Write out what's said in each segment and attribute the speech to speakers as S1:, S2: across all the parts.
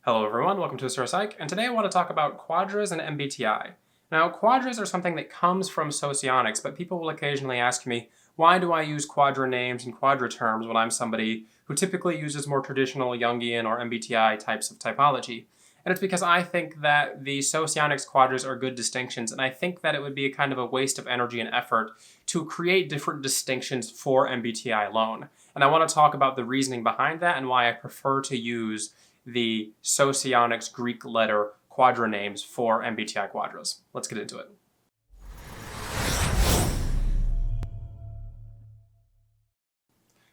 S1: Hello everyone, welcome to Socionics, and today I want to talk about Quadras and MBTI. Now, Quadras are something that comes from Socionics, but people will occasionally ask me, why do I use Quadra names and Quadra terms when I'm somebody who typically uses more traditional Jungian or MBTI types of typology? And it's because I think that the Socionics Quadras are good distinctions, and I think that it would be a kind of a waste of energy and effort to create different distinctions for MBTI alone. And I want to talk about the reasoning behind that and why I prefer to use the Socionics Greek letter Quadra names for MBTI Quadras. Let's get into it.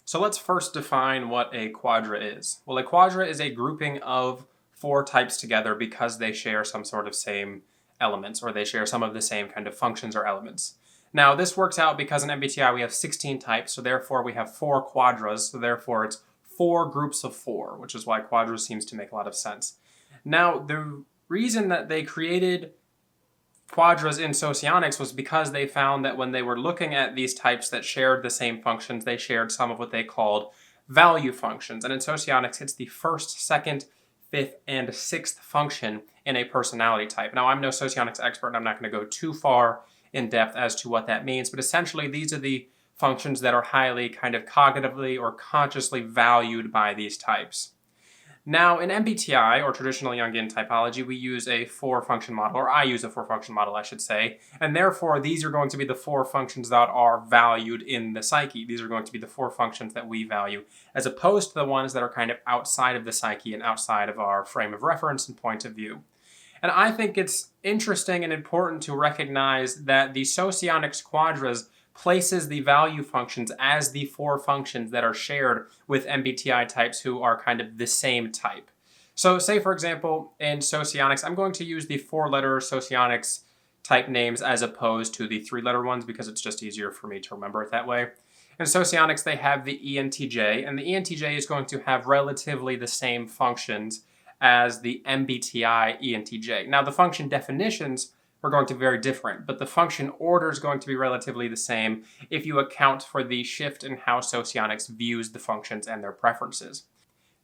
S1: So let's first define what a quadra is. Well, a quadra is a grouping of four types together because they share some sort of same elements, or they share some of the same kind of functions or elements. Now, this works out because in MBTI we have 16 types, so therefore we have four quadras, so therefore it's four groups of four, which is why quadra seems to make a lot of sense. Now, the reason that they created quadras in Socionics was because they found that when they were looking at these types that shared the same functions, they shared some of what they called value functions. And in Socionics, it's the first, second, fifth, and sixth function in a personality type. Now, I'm no Socionics expert, and I'm not going to go too far in depth as to what that means, but essentially these are the functions that are highly kind of cognitively or consciously valued by these types. Now, in MBTI, or traditional Jungian typology, we use a four-function model, or I use a four-function model, I should say, and therefore these are going to be the four functions that are valued in the psyche. These are going to be the four functions that we value, as opposed to the ones that are kind of outside of the psyche and outside of our frame of reference and point of view. And I think it's interesting and important to recognize that the Socionics Quadras places the value functions as the four functions that are shared with MBTI types who are kind of the same type. So say, for example, in Socionics, I'm going to use the four-letter Socionics type names as opposed to the three-letter ones because it's just easier for me to remember it that way. In Socionics, they have the ENTJ, and the ENTJ is going to have relatively the same functions as the MBTI ENTJ. Now, the function definitions are going to be very different, but the function order is going to be relatively the same if you account for the shift in how Socionics views the functions and their preferences.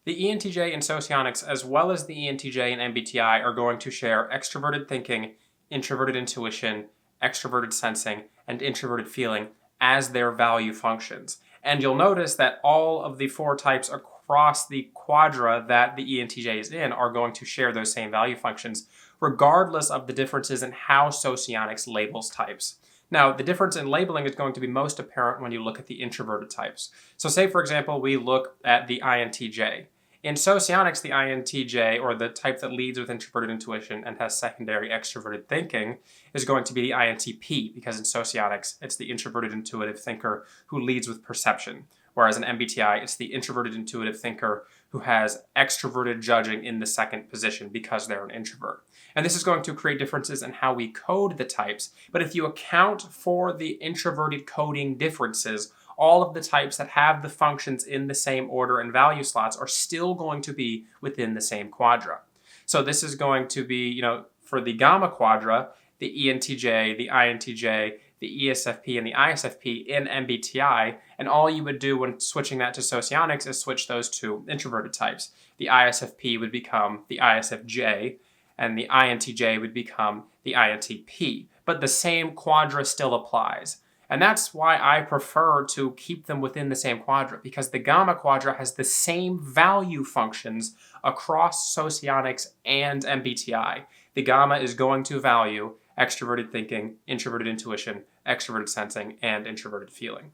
S1: The ENTJ in Socionics, as well as the ENTJ in MBTI, are going to share extroverted thinking, introverted intuition, extroverted sensing, and introverted feeling as their value functions. And you'll notice that all of the four types across the quadra that the ENTJ is in are going to share those same value functions, regardless of the differences in how Socionics labels types. Now, the difference in labeling is going to be most apparent when you look at the introverted types. So say, for example, we look at the INTJ. In Socionics, the INTJ, or the type that leads with introverted intuition and has secondary extroverted thinking, is going to be the INTP, because in Socionics, it's the introverted intuitive thinker who leads with perception. Whereas in MBTI, it's the introverted intuitive thinker who has extroverted judging in the second position because they're an introvert. And this is going to create differences in how we code the types, but if you account for the introverted coding differences, all of the types that have the functions in the same order and value slots are still going to be within the same quadra. So this is going to be, for the gamma quadra, the ENTJ, the INTJ, the ESFP, and the ISFP in MBTI, and all you would do when switching that to Socionics is switch those two introverted types. The ISFP would become the ISFJ, and the INTJ would become the INTP. But the same quadra still applies. And that's why I prefer to keep them within the same quadra, because the gamma quadra has the same value functions across Socionics and MBTI. The gamma is going to value extroverted thinking, introverted intuition, extroverted sensing, and introverted feeling.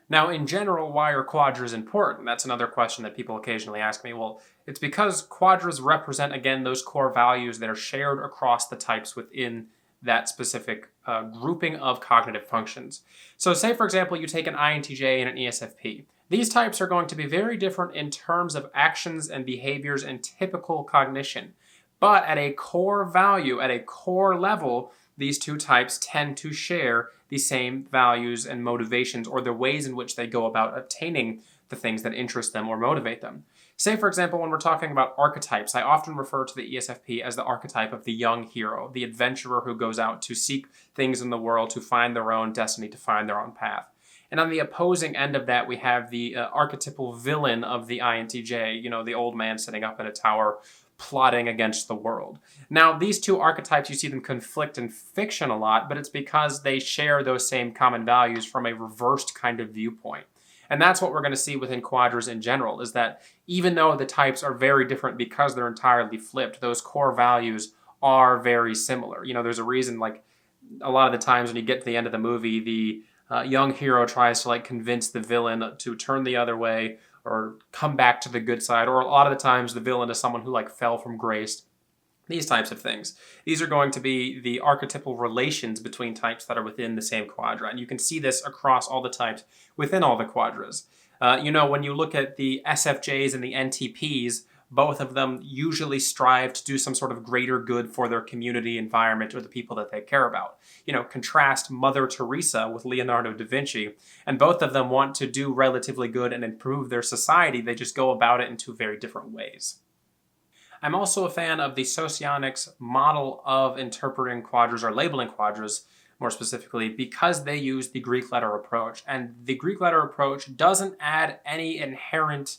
S1: Now, in general, why are quadras important? That's another question that people occasionally ask me. Well, it's because quadras represent, again, those core values that are shared across the types within that specific grouping of cognitive functions. So say, for example, you take an INTJ and an ESFP. These types are going to be very different in terms of actions and behaviors and typical cognition. But at a core value, at a core level, these two types tend to share the same values and motivations, or the ways in which they go about obtaining the things that interest them or motivate them. Say, for example, when we're talking about archetypes, I often refer to the ESFP as the archetype of the young hero, the adventurer who goes out to seek things in the world, to find their own destiny, to find their own path. And on the opposing end of that, we have the archetypal villain of the INTJ, the old man sitting up in a tower plotting against the world. Now, these two archetypes, you see them conflict in fiction a lot, but it's because they share those same common values from a reversed kind of viewpoint. And that's what we're going to see within Quadras in general, is that even though the types are very different because they're entirely flipped, those core values are very similar. There's a reason, like, a lot of the times when you get to the end of the movie, the young hero tries to convince the villain to turn the other way or come back to the good side, or a lot of the times the villain is someone who fell from grace. These types of things. These are going to be the archetypal relations between types that are within the same quadra. And you can see this across all the types within all the quadras. When you look at the SFJs and the NTPs, both of them usually strive to do some sort of greater good for their community, environment, or the people that they care about. Contrast Mother Teresa with Leonardo da Vinci, and both of them want to do relatively good and improve their society. They just go about it in two very different ways. I'm also a fan of the Socionics model of interpreting quadras, or labeling quadras more specifically, because they use the Greek letter approach. And the Greek letter approach doesn't add any inherent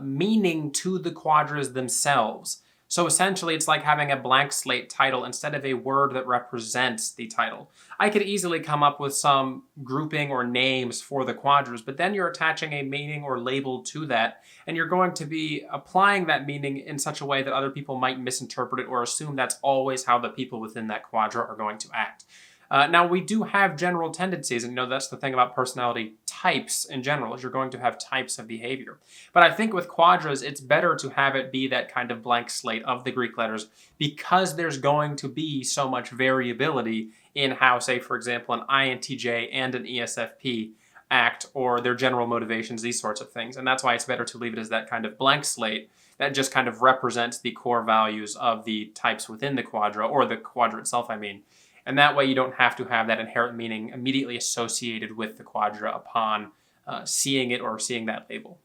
S1: meaning to the quadras themselves. So essentially, it's like having a blank slate title instead of a word that represents the title. I could easily come up with some grouping or names for the quadras, but then you're attaching a meaning or label to that, and you're going to be applying that meaning in such a way that other people might misinterpret it or assume that's always how the people within that quadra are going to act. Now, we do have general tendencies, and that's the thing about personality types in general, is you're going to have types of behavior. But I think with quadras, it's better to have it be that kind of blank slate of the Greek letters, because there's going to be so much variability in how, say, for example, an INTJ and an ESFP act, or their general motivations, these sorts of things. And that's why it's better to leave it as that kind of blank slate that just kind of represents the core values of the types within the quadra, or the quadra itself, I mean. And that way you don't have to have that inherent meaning immediately associated with the quadra upon seeing it or seeing that label.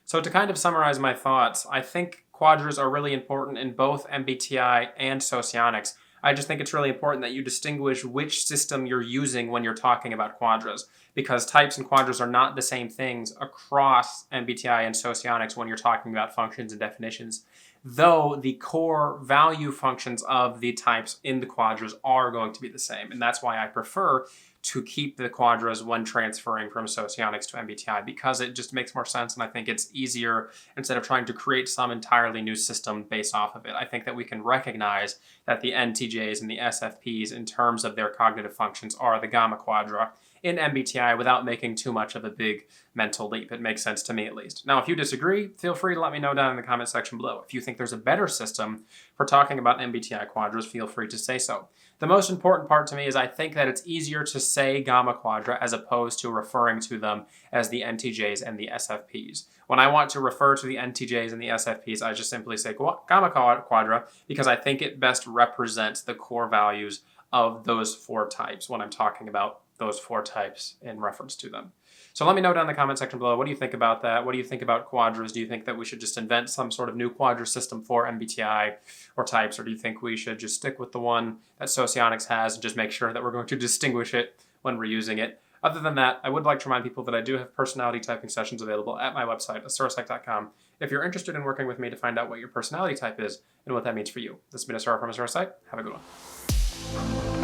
S1: So to kind of summarize my thoughts, I think quadras are really important in both MBTI and Socionics. I just think it's really important that you distinguish which system you're using when you're talking about quadras, because types and quadras are not the same things across MBTI and Socionics when you're talking about functions and definitions, though the core value functions of the types in the quadras are going to be the same. And that's why I prefer to keep the quadras when transferring from Socionics to MBTI, because it just makes more sense, and I think it's easier instead of trying to create some entirely new system based off of it. I think that we can recognize that the NTJs and the SFPs, in terms of their cognitive functions, are the Gamma Quadra in MBTI without making too much of a big mental leap. It makes sense to me, at least. Now, if you disagree, feel free to let me know down in the comment section below. If you think there's a better system for talking about MBTI quadras, feel free to say so. The most important part to me is I think that it's easier to say Gamma Quadra as opposed to referring to them as the NTJs and the SFPs. When I want to refer to the NTJs and the SFPs, I just simply say Gamma Quadra, because I think it best represents the core values of those four types when I'm talking about those four types in reference to them. So let me know down in the comment section below, what do you think about that? What do you think about quadras? Do you think that we should just invent some sort of new quadra system for MBTI or types, or do you think we should just stick with the one that Socionics has and just make sure that we're going to distinguish it when we're using it? Other than that, I would like to remind people that I do have personality typing sessions available at my website, asurasite.com, if you're interested in working with me to find out what your personality type is and what that means for you. This has been Asura from Asura Site. Have a good one.